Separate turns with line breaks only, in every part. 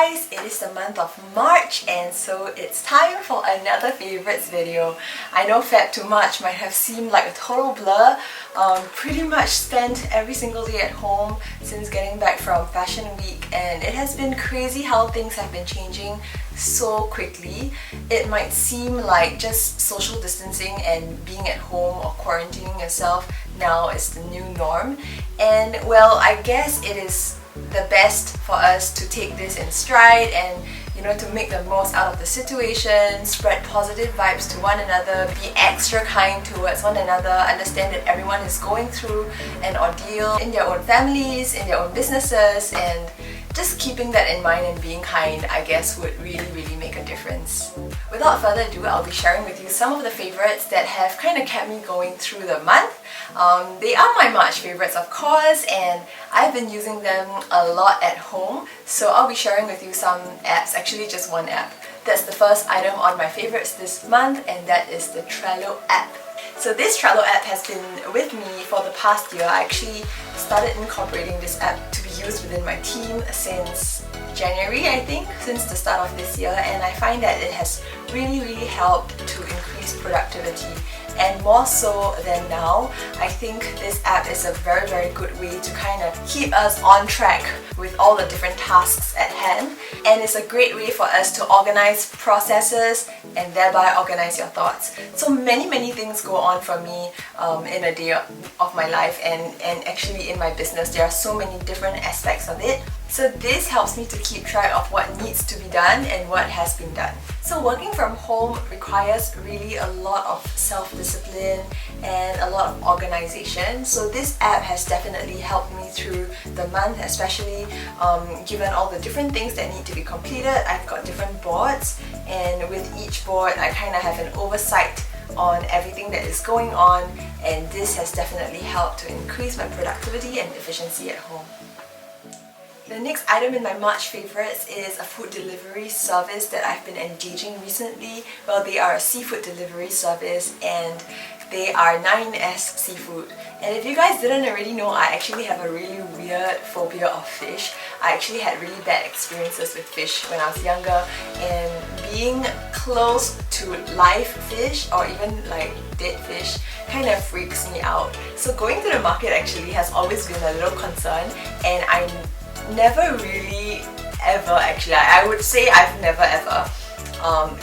guys, it is the month of March and so it's time for another favorites video. I know Feb to March might have seemed like a total blur. Pretty much spent every single day at home since getting back from Fashion Week, and it has been crazy how things have been changing so quickly. It might seem like just social distancing and being at home or quarantining yourself now is the new norm, and well, I guess it is the best for us to take this in stride and to make the most out of the situation, spread positive vibes to one another, be extra kind towards one another, understand that everyone is going through an ordeal in their own families, in their own businesses, and just keeping that in mind and being kind, I guess, would really make a difference. Without further ado, I'll be sharing with you some of the favorites that have kind of kept me going through the month. They are my March favorites, of course, and I've been using them a lot at home, so I'll be sharing with you some apps, actually just one app. That's the first item on my favorites this month, and that is the Trello app. So this Trello app has been with me for the past year. I actually started incorporating this app to be used within my team since January, I think, since the start of this year, and I find that it has really helped to increase productivity. And more so than now, I think this app is a very good way to kind of keep us on track with all the different tasks at hand, and it's a great way for us to organize processes and thereby organize your thoughts. So many things go on for me in a day of my life, and actually in my business there are so many different aspects of it. So this helps me to keep track of what needs to be done and what has been done. So working from home requires really a lot of self-discipline and a lot of organization. So this app has definitely helped me through the month, especially given all the different things that need to be completed. I've got different boards, and with each board I kind of have an oversight on everything that is going on, and this has definitely helped to increase my productivity and efficiency at home. The next item in my March favorites is a food delivery service that I've been engaging recently. Well, they are a seafood delivery service and they are 9S Seafood. And if you guys didn't already know, I actually have a really weird phobia of fish. I actually had really bad experiences with fish when I was younger, and being close to live fish or even like dead fish kind of freaks me out. So going to the market actually has always been a little concern, and I never really ever, actually, I would say I've never ever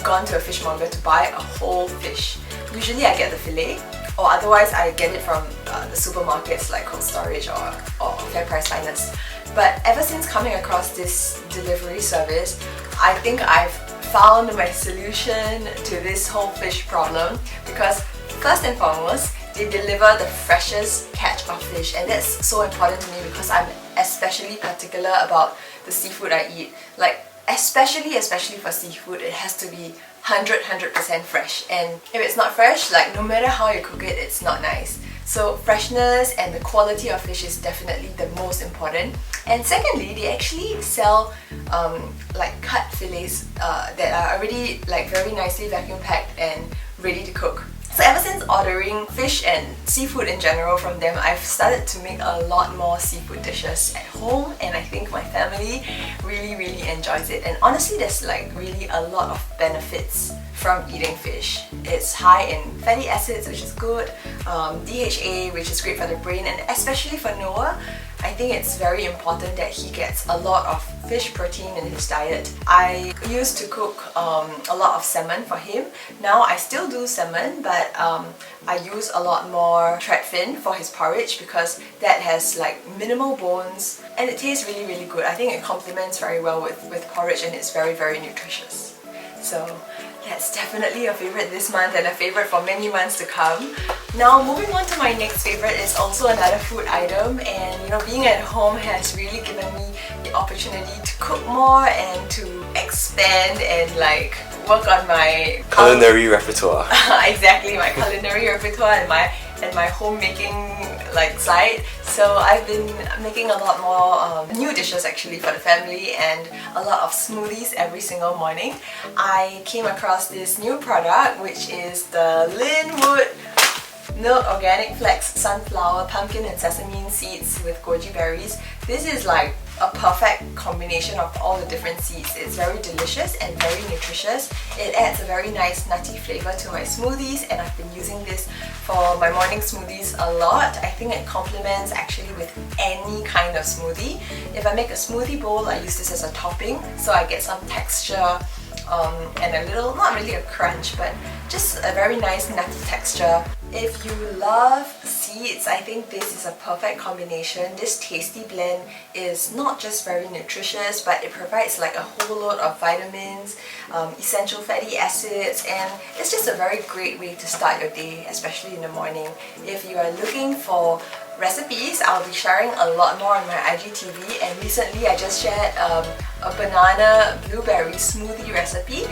gone to a fishmonger to buy a whole fish. Usually I get the fillet, or otherwise I get it from the supermarkets like Cold Storage or Fair Price Finest. But ever since coming across this delivery service, I think I've found my solution to this whole fish problem, because first and foremost, they deliver the freshest catch of fish, and that's so important to me because I'm especially particular about the seafood I eat. Like especially for seafood, it has to be 100% fresh, and if it's not fresh, like no matter how you cook it, it's not nice. So freshness and the quality of fish is definitely the most important. And secondly, they actually sell like cut fillets that are already like very nicely vacuum packed and ready to cook. So ever since ordering fish and seafood in general from them, I've started to make a lot more seafood dishes at home, and I think my family really enjoys it. And honestly, there's like really a lot of benefits from eating fish. It's high in fatty acids, which is good, DHA, which is great for the brain, and especially for Noah, I think it's very important that he gets a lot of fish protein in his diet. I used to cook a lot of salmon for him. Now I still do salmon, but I use a lot more threadfin for his porridge because that has like minimal bones and it tastes really good. I think it complements very well with porridge, and it's very nutritious. So that's definitely a favorite this month and a favorite for many months to come. Now moving on to my next favorite is also another food item, and being at home has really given me the opportunity to cook more and to expand and like work on my
culinary repertoire.
Exactly, my culinary repertoire and my homemaking like side. So I've been making a lot more new dishes actually for the family, and a lot of smoothies every single morning. I came across this new product, which is the Linwood Milk Organic Flax Sunflower Pumpkin and Sesame Seeds with goji berries. This is like a perfect combination of all the different seeds. It's very delicious and very nutritious. It adds a very nice nutty flavor to my smoothies, and I've been using this for my morning smoothies a lot. I think it complements actually with any kind of smoothie. If I make a smoothie bowl, I use this as a topping, so I get some texture and a little, not really a crunch, but just a very nice nutty texture. If you love seeds, I think this is a perfect combination. This tasty blend is not just very nutritious, but it provides like a whole load of vitamins, essential fatty acids, and it's just a very great way to start your day, especially in the morning. If you are looking for recipes, I'll be sharing a lot more on my IGTV, and recently I just shared a banana blueberry smoothie recipe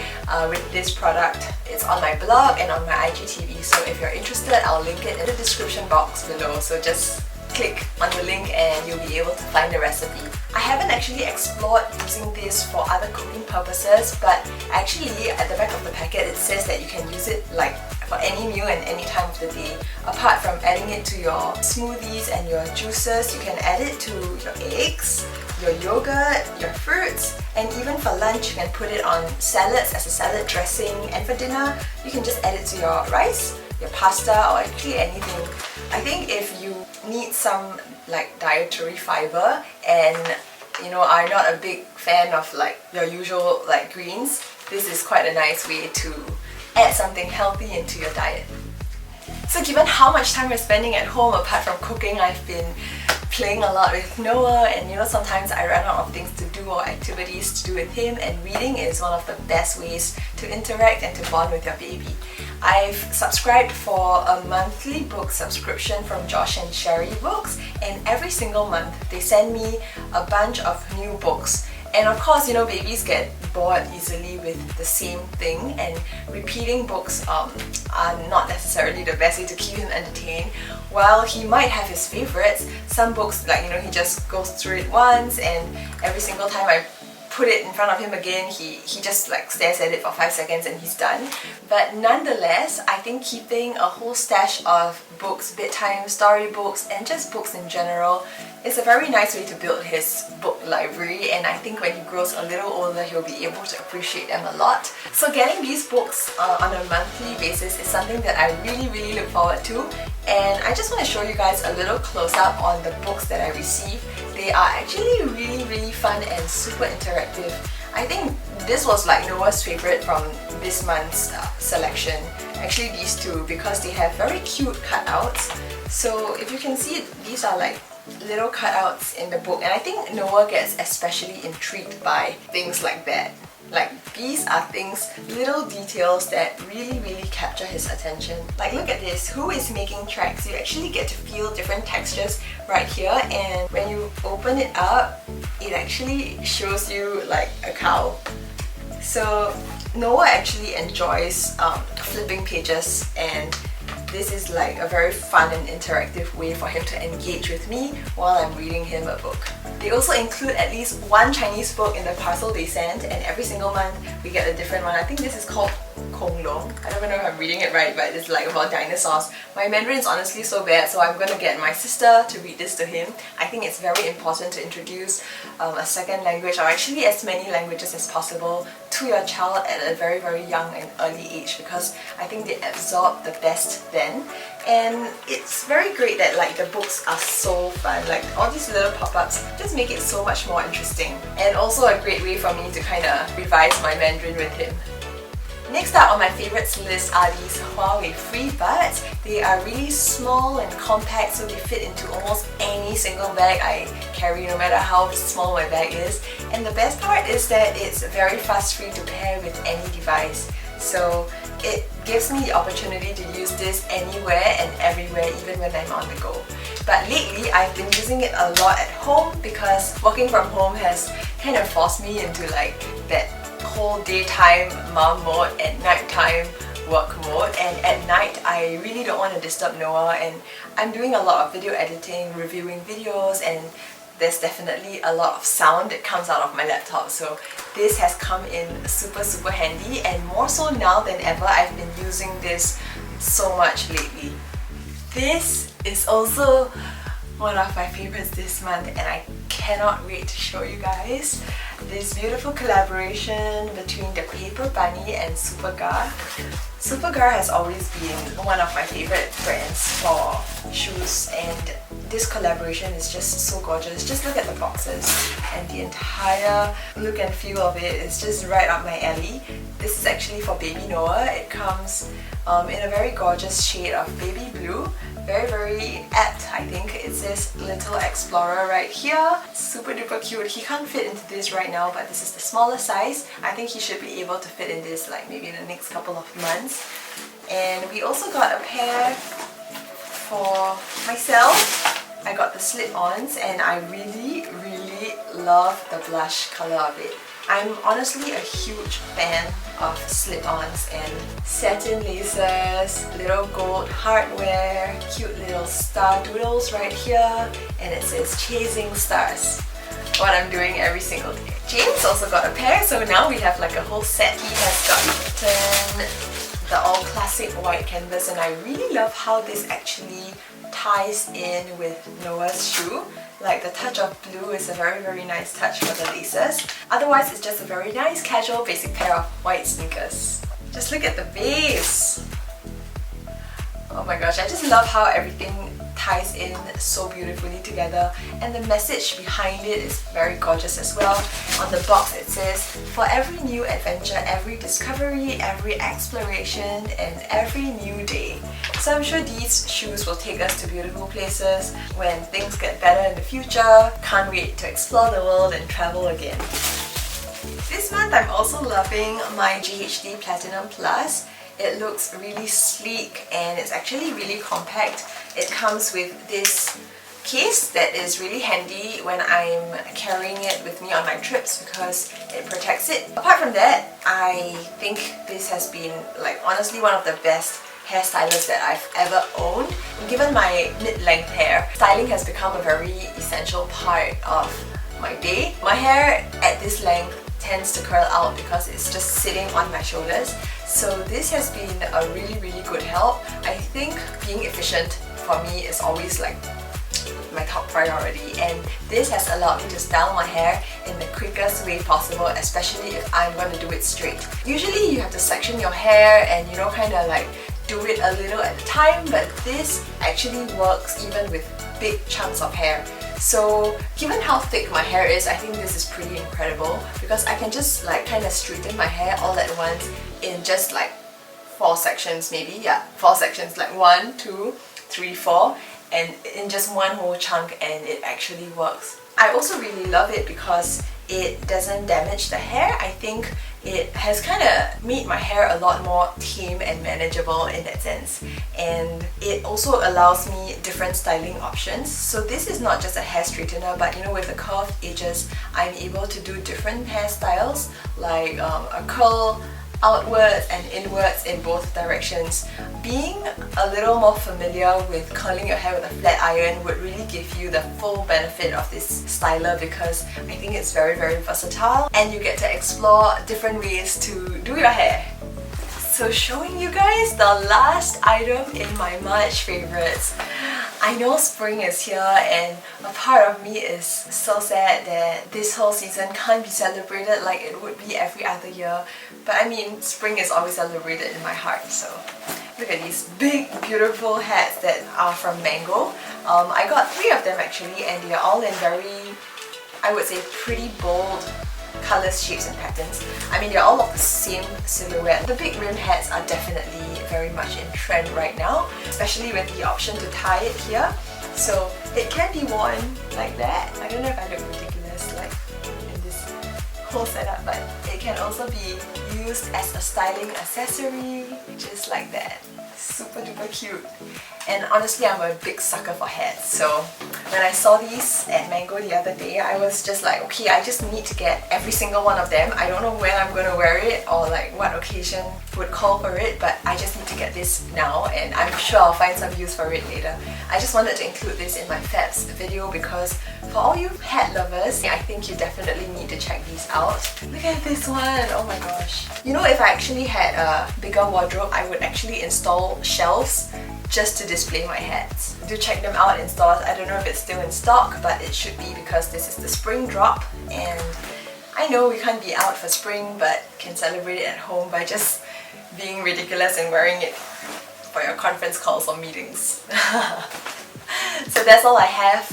with this product. It's on my blog and on my IGTV, so if you're interested, I'll link it in the description box below, so just click on the link and you'll be able to find the recipe. I haven't actually explored using this for other cooking purposes, but actually at the back of the packet it says that you can use it like for any meal and any time of the day. Apart from adding it to your smoothies and your juices, you can add it to your eggs, your yogurt, your fruits, and even for lunch you can put it on salads as a salad dressing, and for dinner you can just add it to your rice, your pasta, or actually anything. I think if you need some like dietary fiber and are not a big fan of like your usual like greens, this is quite a nice way to add something healthy into your diet. So given how much time we're spending at home apart from cooking, I've been playing a lot with Noah, and sometimes I run out of things to do or activities to do with him, and reading is one of the best ways to interact and to bond with your baby. I've subscribed for a monthly book subscription from Josh and Cherie Books, and every single month they send me a bunch of new books. And of course, babies get bored easily with the same thing, and repeating books are not necessarily the best way to keep him entertained. While he might have his favorites, some books, like he just goes through it once, and every single time I put it in front of him again, he just like stares at it for 5 seconds and he's done. But nonetheless, I think keeping a whole stash of books, bedtime storybooks, and just books in general is a very nice way to build his book library, and I think when he grows a little older he'll be able to appreciate them a lot. So getting these books on a monthly basis is something that I really look forward to, and I just want to show you guys a little close-up on the books that I receive. They are actually really fun and super interactive. I think this was like Noah's favorite from this month's selection. Actually these two, because they have very cute cutouts. So if you can see, these are like little cutouts in the book, and I think Noah gets especially intrigued by things like that. Like, these are things, little details that really capture his attention. Like, look at this. Who is making tracks? You actually get to feel different textures right here, and when you open it up, it actually shows you like a cow. So Noah actually enjoys flipping pages, and this is like a very fun and interactive way for him to engage with me while I'm reading him a book. They also include at least one Chinese book in the parcel they send, and every single month we get a different one. I think this is called Kong Long. I don't even know if I'm reading it right, but it's like about dinosaurs. My Mandarin is honestly so bad, so I'm gonna get my sister to read this to him. I think it's very important to introduce a second language, or actually as many languages as possible, to your child at a very young and early age, because I think they absorb the best then. And it's very great that like the books are so fun. Like, all these little pop-ups just make it so much more interesting, and also a great way for me to kind of revise my Mandarin with him. Next up on my favorites list are these Hua Wei free buds. They are really small and compact, so they fit into almost any single bag I carry, no matter how small my bag is. And the best part is that it's very fuss-free to pair with any device. So it gives me the opportunity to use this anywhere and everywhere, even when I'm on the go. But lately, I've been using it a lot at home because working from home has kind of forced me into like that whole daytime mom mode and nighttime work mode. And at night, I really don't want to disturb Noah, and I'm doing a lot of video editing, reviewing videos, and there's definitely a lot of sound that comes out of my laptop, so this has come in super handy, and more so now than ever. I've been using this so much lately. This is also one of my favorites this month, and I cannot wait to show you guys this beautiful collaboration between the Paper Bunny and Superga. Superga has always been one of my favorite brands for shoes, and this collaboration is just so gorgeous. Just look at the boxes, and the entire look and feel of it is just right up my alley. This is actually for baby Noah. It comes in a very gorgeous shade of baby blue. Very apt, I think. It says Little Explorer right here. Super duper cute. He can't fit into this right now, but this is the smaller size. I think he should be able to fit in this like maybe in the next couple of months. And we also got a pair for myself. I got the slip-ons, and I really love the blush color of it. I'm honestly a huge fan of slip-ons and satin laces, little gold hardware, cute little star doodles right here, and it says Chasing Stars. What I'm doing every single day. James also got a pair, so now we have like a whole set. He has gotten the all classic white canvas, and I really love how this actually ties in with Noah's shoe. Like the touch of blue is a very nice touch for the laces. Otherwise, it's just a very nice casual basic pair of white sneakers. Just look at the base. Oh my gosh, I just love how everything ties in so beautifully together, and the message behind it is very gorgeous as well. On the box it says, for every new adventure, every discovery, every exploration, and every new day. So I'm sure these shoes will take us to beautiful places when things get better in the future. Can't wait to explore the world and travel again. This month I'm also loving my GHD Platinum Plus. It looks really sleek, and it's actually really compact. It comes with this case that is really handy when I'm carrying it with me on my trips because it protects it. Apart from that, I think this has been like honestly one of the best hairstylers that I've ever owned. Given my mid-length hair, styling has become a very essential part of my day. My hair at this length tends to curl out because it's just sitting on my shoulders. So this has been a really good help. I think being efficient for me is always like my top priority, and this has allowed me to style my hair in the quickest way possible, especially if I'm going to do it straight. Usually you have to section your hair and kind of like do it a little at a time, but this actually works even with big chunks of hair. So given how thick my hair is, I think this is pretty incredible because I can just like kind of straighten my hair all at once in just like 4 sections maybe. Yeah, 4 sections, like 1, 2, 3, 4, and in just one whole chunk, and it actually works. I also really love it because it doesn't damage the hair. I think it has kind of made my hair a lot more tame and manageable in that sense, and it also allows me different styling options. So this is not just a hair straightener, but with the curved edges I'm able to do different hairstyles, like a curl outwards and inwards in both directions. Being a little more familiar with curling your hair with a flat iron would really give you the full benefit of this styler because I think it's very versatile, and you get to explore different ways to do your hair. So showing you guys the last item in my March favorites. I know spring is here, and a part of me is so sad that this whole season can't be celebrated like it would be every other year. But I mean, spring is always celebrated in my heart. So look at these big beautiful hats that are from Mango. I got 3 of them actually, and they are all in very, I would say, pretty bold colors, shapes and patterns. I mean, they're all of the same silhouette. The big rim hats are definitely very much in trend right now, especially with the option to tie it here. So it can be worn like that. I don't know if I look ridiculous like in this whole setup, but it can also be used as a styling accessory, just like that. Super duper cute. And honestly, I'm a big sucker for hats, so when I saw these at Mango the other day, I was just like, okay, I just need to get every single one of them. I don't know when I'm gonna wear it or like what occasion would call for it, but I just need to get this now, and I'm sure I'll find some use for it later. I just wanted to include this in my Fabs video because for all you hat lovers, I think you definitely need to check these out. Look at this one, oh my gosh. If I actually had a bigger wardrobe, I would actually install shelves just to display my hats. Do check them out in stores. I don't know if it's still in stock, but it should be because this is the spring drop, and I know we can't be out for spring but can celebrate it at home by just being ridiculous and wearing it for your conference calls or meetings. So that's all I have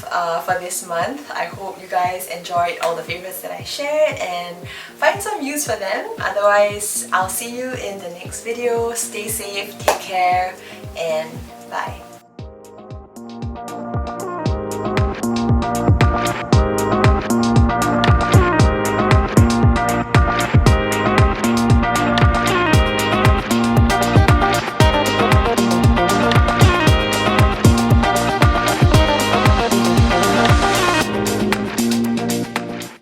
for this month. I hope you guys enjoyed all the favorites that I shared and find some use for them. Otherwise, I'll see you in the next video. Stay safe, take care, and bye.